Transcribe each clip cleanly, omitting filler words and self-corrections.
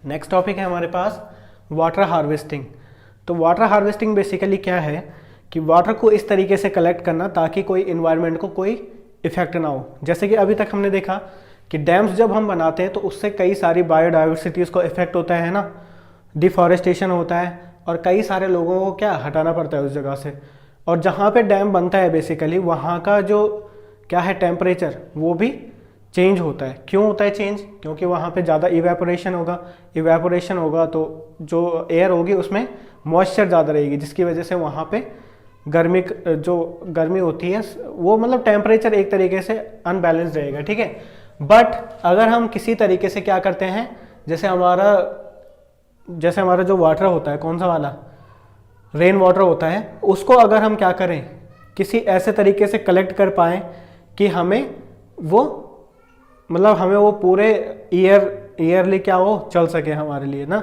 Next topic है हमारे पास water harvesting. तो वाटर हार्वेस्टिंग बेसिकली क्या है कि वाटर को इस तरीके से कलेक्ट करना ताकि कोई इन्वायरमेंट को कोई इफेक्ट ना हो। जैसे कि अभी तक हमने देखा कि डैम्स जब हम बनाते हैं तो उससे कई सारी बायोडाइवर्सिटीज़ को इफेक्ट होता है ना, डिफॉरेस्टेशन होता है और कई सारे लोगों को क्या हटाना पड़ता है उस जगह से। और जहाँ पे डैम बनता है बेसिकली वहाँ का जो क्या है टेम्परेचर वो भी चेंज होता है। क्यों होता है चेंज? क्योंकि वहाँ पे ज़्यादा इवेपोरेशन होगा तो जो एयर होगी उसमें मॉइस्चर ज़्यादा रहेगी, जिसकी वजह से वहाँ पे गर्मी होती है वो मतलब टेम्परेचर एक तरीके से अनबैलेंस रहेगा, ठीक है। बट अगर हम किसी तरीके से क्या करते हैं, जैसे हमारा जो वाटर होता है, कौन सा वाला, रेन वाटर होता है, उसको अगर हम क्या करें किसी ऐसे तरीके से कलेक्ट कर पाएँ कि हमें वो पूरे ईयरली क्या हो चल सके हमारे लिए ना।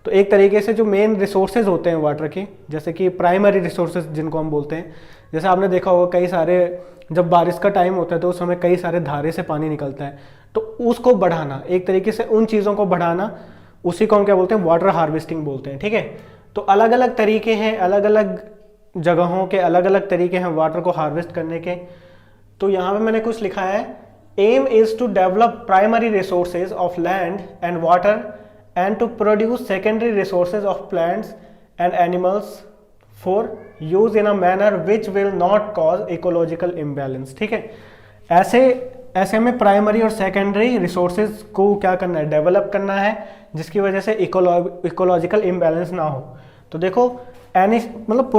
तो एक तरीके से जो मेन रिसोर्सेज होते हैं वाटर के, जैसे कि प्राइमरी रिसोर्सेज जिनको हम बोलते हैं, जैसे आपने देखा होगा कई सारे जब बारिश का टाइम होता है तो उस समय कई सारे धारे से पानी निकलता है, तो उसको बढ़ाना, एक तरीके से उन चीज़ों को बढ़ाना, उसी को हम क्या बोलते हैं, वाटर हार्वेस्टिंग बोलते हैं, ठीक है। तो अलग अलग तरीके हैं, अलग अलग जगहों के अलग अलग तरीके हैं वाटर को हार्वेस्ट करने के। तो यहाँ पे मैंने कुछ लिखा है, aim is to develop primary resources of land and water and to produce secondary resources of plants and animals for use in a manner which will not cause ecological imbalance, ठीक है। ऐसे में प्राइमरी और secondary resources को क्या करना है, develop करना है, जिसकी वजह से इकोलॉजिकल इम्बैलेंस ना हो। तो देखो मतलब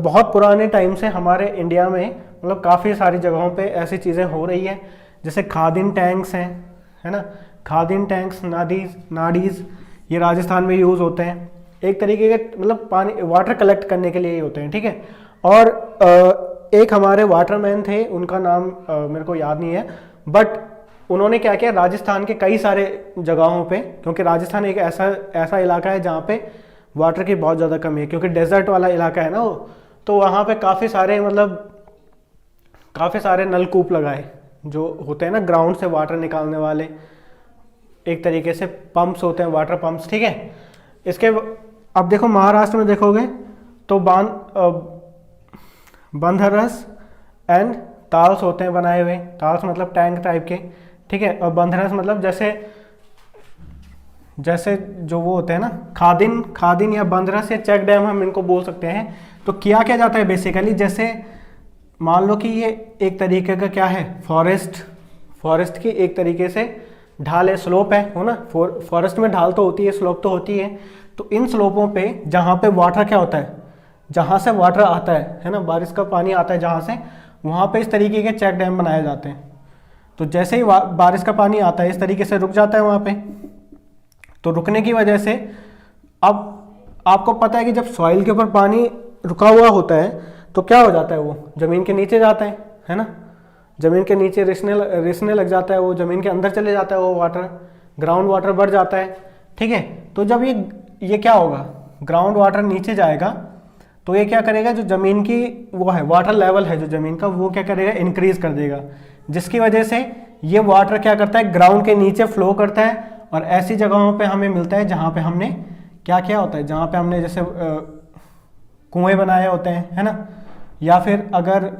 बहुत पुराने टाइम से हमारे इंडिया में मतलब काफ़ी सारी जगहों पे ऐसी चीज़ें हो रही हैं, जैसे खादिन टैंक्स हैं, है ना, खादिन टैंक्स, नाडीज, ये राजस्थान में यूज़ होते हैं। एक तरीके के मतलब पानी वाटर कलेक्ट करने के लिए ही होते हैं, ठीक है। और एक हमारे वाटरमैन थे, उनका नाम मेरे को याद नहीं है, बट उन्होंने क्या किया, राजस्थान के कई सारे जगहों पे, क्योंकि राजस्थान एक ऐसा इलाका है जहाँ पे वाटर की बहुत ज़्यादा कमी है, क्योंकि डेजर्ट वाला इलाका है ना वो, तो वहाँ पे काफ़ी सारे नलकूप लगाए जो होते हैं ना ग्राउंड से वाटर निकालने वाले, एक तरीके से पंप्स होते हैं, वाटर पंप्स, ठीक है। इसके अब देखो महाराष्ट्र में देखोगे तो बंधरस एंड ताल्स होते हैं बनाए हुए, ताल्स मतलब टैंक टाइप के, ठीक है। और बंधरस मतलब जैसे जो वो होते हैं ना खादिन या बंधरस या चेक डैम हम इनको बोल सकते हैं। तो क्या जाता है बेसिकली, जैसे मान लो कि ये एक तरीके का क्या है, फॉरेस्ट की एक तरीके से ढाल है, स्लोप है, हो ना, फॉरेस्ट में ढाल तो होती है, स्लोप तो होती है। तो इन स्लोपों पे जहाँ पे वाटर क्या होता है, जहाँ से वाटर आता है ना, बारिश का पानी आता है जहाँ से, वहाँ पे इस तरीके के चेक डैम बनाए जाते हैं। तो जैसे ही बारिश का पानी आता है इस तरीके से रुक जाता है वहाँ पे। तो रुकने की वजह से अब आपको पता है कि जब सॉइल के ऊपर पानी रुका हुआ होता है तो क्या हो जाता है, वो ज़मीन के नीचे जाता है ना, ज़मीन के नीचे रिसने लग जाता है, वो ज़मीन के अंदर चले जाता है, वो वाटर, ग्राउंड वाटर बढ़ जाता है, ठीक है। तो जब ये क्या होगा, ग्राउंड वाटर नीचे जाएगा तो ये क्या करेगा, जो ज़मीन की वो है वाटर लेवल है जो ज़मीन का, वो क्या करेगा, इंक्रीज कर देगा, जिसकी वजह से ये वाटर क्या करता है, ग्राउंड के नीचे फ्लो करता है और ऐसी जगहों पे हमें मिलता है जहाँ पे हमने क्या होता है, जहाँ पे हमने जैसे कुएँ बनाए होते हैं, है ना, या फिर अगर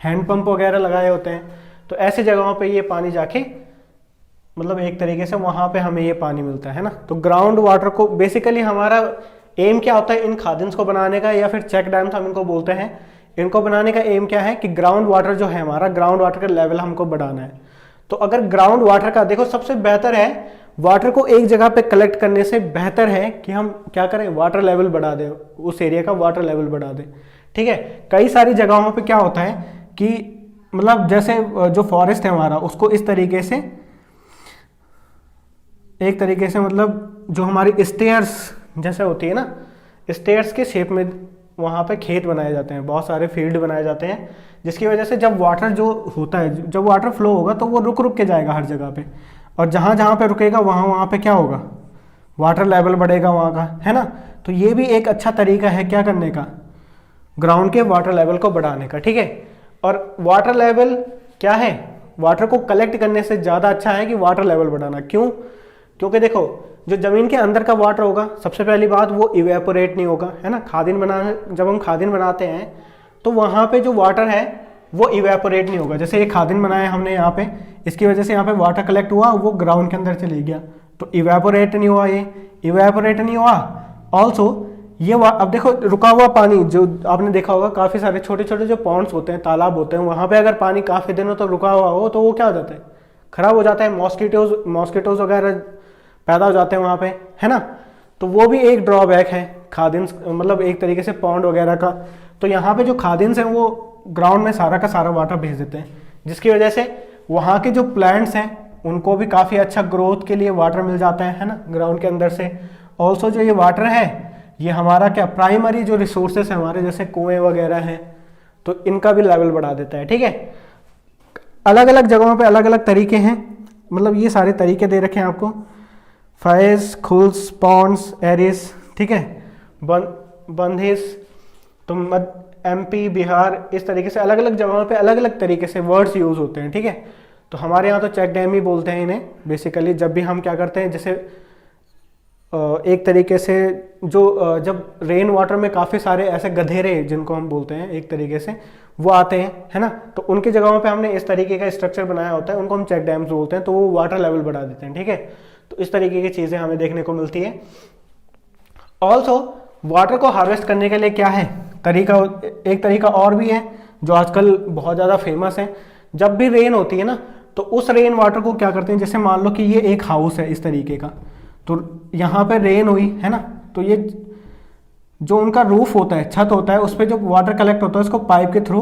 हैंडपंप वगैरह लगाए होते हैं, तो ऐसी जगहों पे ये पानी जाके मतलब एक तरीके से वहाँ पे हमें ये पानी मिलता है ना। तो ग्राउंड वाटर को बेसिकली हमारा एम क्या होता है, इन खादिन्स को बनाने का या फिर चेक डैम्स हम इनको बोलते हैं, इनको बनाने का एम क्या है कि ग्राउंड वाटर जो है हमारा, ग्राउंड वाटर का लेवल हमको बढ़ाना है। तो अगर ग्राउंड वाटर का देखो, सबसे बेहतर है वाटर को एक जगह पे कलेक्ट करने से बेहतर है कि हम क्या करें, वाटर लेवल बढ़ा दें, उस एरिया का वाटर लेवल बढ़ा दें, ठीक है। कई सारी जगहों पे क्या होता है कि मतलब जैसे जो फॉरेस्ट है हमारा, उसको इस तरीके से एक तरीके से मतलब जो हमारी स्टेयर्स जैसे होती है ना, स्टेयर्स के शेप में वहाँ पे खेत बनाए जाते हैं, बहुत सारे फील्ड बनाए जाते हैं, जिसकी वजह से जब वाटर जो होता है, जब वाटर फ्लो होगा तो वो रुक के जाएगा हर जगह पे, और जहाँ पे रुकेगा वहाँ पे क्या होगा, वाटर लेवल बढ़ेगा वहाँ का, है ना। तो ये भी एक अच्छा तरीका है क्या करने का, ग्राउंड के वाटर लेवल को बढ़ाने का, ठीक है। और वाटर लेवल क्या है, वाटर को कलेक्ट करने से ज़्यादा अच्छा है कि वाटर लेवल बढ़ाना। क्यों? क्योंकि देखो जो ज़मीन के अंदर का वाटर होगा, सबसे पहली बात वो इवेपोरेट नहीं होगा, है ना। खादिन बनाना, जब हम खादिन बनाते हैं तो वहाँ पे जो वाटर है वो इवेपोरेट नहीं होगा। जैसे ये खादिन बनाया हमने यहाँ पे, इसकी वजह से यहाँ पे वाटर कलेक्ट हुआ, वो ग्राउंड के अंदर चले गया, तो इवेपोरेट नहीं हुआ, ये इवेपोरेट नहीं हुआ। ऑल्सो ये अब देखो रुका हुआ पानी, जो आपने देखा होगा काफ़ी सारे छोटे छोटे जो पॉन्ड्स होते हैं, तालाब होते हैं, वहाँ पे अगर पानी काफ़ी दिनों तक रुका हुआ हो तो वो क्या हो जाता है, खराब हो जाता है, मॉस्किटोज वगैरह पैदा हो जाते हैं वहाँ पे, है ना। तो वो भी एक ड्रॉबैक है खादिन, मतलब एक तरीके से पॉन्ड वगैरह का। तो यहाँ पे जो खादिन्स हैं वो ग्राउंड में सारा का सारा वाटर भेज देते हैं, जिसकी वजह से वहाँ के जो प्लांट्स हैं उनको भी काफ़ी अच्छा ग्रोथ के लिए वाटर मिल जाता है ना, ग्राउंड के अंदर से। ऑल्सो जो ये वाटर है ये हमारा क्या प्राइमरी जो रिसोर्सेस है हमारे, जैसे कुएं वगैरह हैं, तो इनका भी लेवल बढ़ा देता है, ठीक है। अलग अलग जगहों पे अलग अलग तरीके हैं, मतलब ये सारे तरीके दे रखे हैं आपको, फाइज, खुल्स, पॉन्ड्स, एरिस, ठीक है, बंधिस, तो MP, बिहार, इस तरीके से अलग अलग जगहों पे अलग अलग तरीके से वर्ड्स यूज़ होते हैं, ठीक है। तो हमारे यहाँ तो चेक डैम ही बोलते हैं इन्हें बेसिकली। जब भी हम क्या करते हैं, जैसे एक तरीके से जो जब रेन वाटर में काफ़ी सारे ऐसे गधेरे जिनको हम बोलते हैं एक तरीके से वो आते हैं, है ना, तो उनकी जगहों पे हमने इस तरीके का स्ट्रक्चर बनाया होता है, उनको हम चेक डैम्स बोलते हैं, तो वो वाटर लेवल बढ़ा देते हैं, ठीक है। तो इस तरीके की चीज़ें हमें देखने को मिलती है। ऑल्सो वाटर को हार्वेस्ट करने के लिए क्या है तरीका, एक तरीका और भी है जो आजकल बहुत ज़्यादा फेमस है। जब भी रेन होती है ना, तो उस रेन वाटर को क्या करते हैं, जैसे मान लो कि ये एक हाउस है इस तरीके का, तो यहाँ पे रेन हुई है ना, तो ये जो उनका रूफ होता है, छत होता है, उस पर जो वाटर कलेक्ट होता है उसको पाइप के थ्रू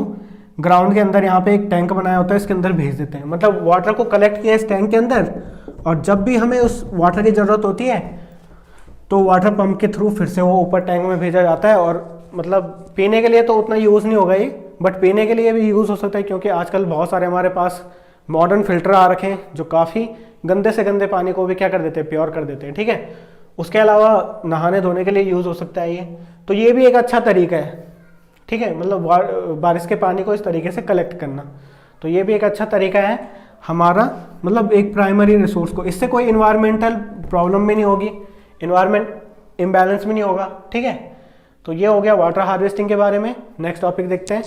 ग्राउंड के अंदर यहाँ पे एक टैंक बनाया होता है, इसके अंदर भेज देते हैं। मतलब वाटर को कलेक्ट किया इस टैंक के अंदर, और जब भी हमें उस वाटर की ज़रूरत होती है तो वाटर पंप के थ्रू फिर से वो ऊपर टैंक में भेजा जाता है। और मतलब पीने के लिए तो उतना यूज़ नहीं होगा ये, बट पीने के लिए भी यूज़ हो सकता है, क्योंकि आजकल बहुत सारे हमारे पास मॉडर्न फिल्टर आ रखे हैं जो काफ़ी गंदे से गंदे पानी को भी क्या कर देते हैं, प्योर कर देते हैं, ठीक है। उसके अलावा नहाने धोने के लिए यूज़ हो सकता है ये, तो ये भी एक अच्छा तरीका है, ठीक है। मतलब बारिश के पानी को इस तरीके से कलेक्ट करना, तो ये भी एक अच्छा तरीका है हमारा, मतलब एक प्राइमरी रिसोर्स को, इससे कोई इन्वायरमेंटल प्रॉब्लम भी नहीं होगी, इन्वायरमेंट इम्बैलेंस भी नहीं होगा, ठीक है। तो ये हो गया वाटर हार्वेस्टिंग के बारे में। नेक्स्ट टॉपिक देखते हैं।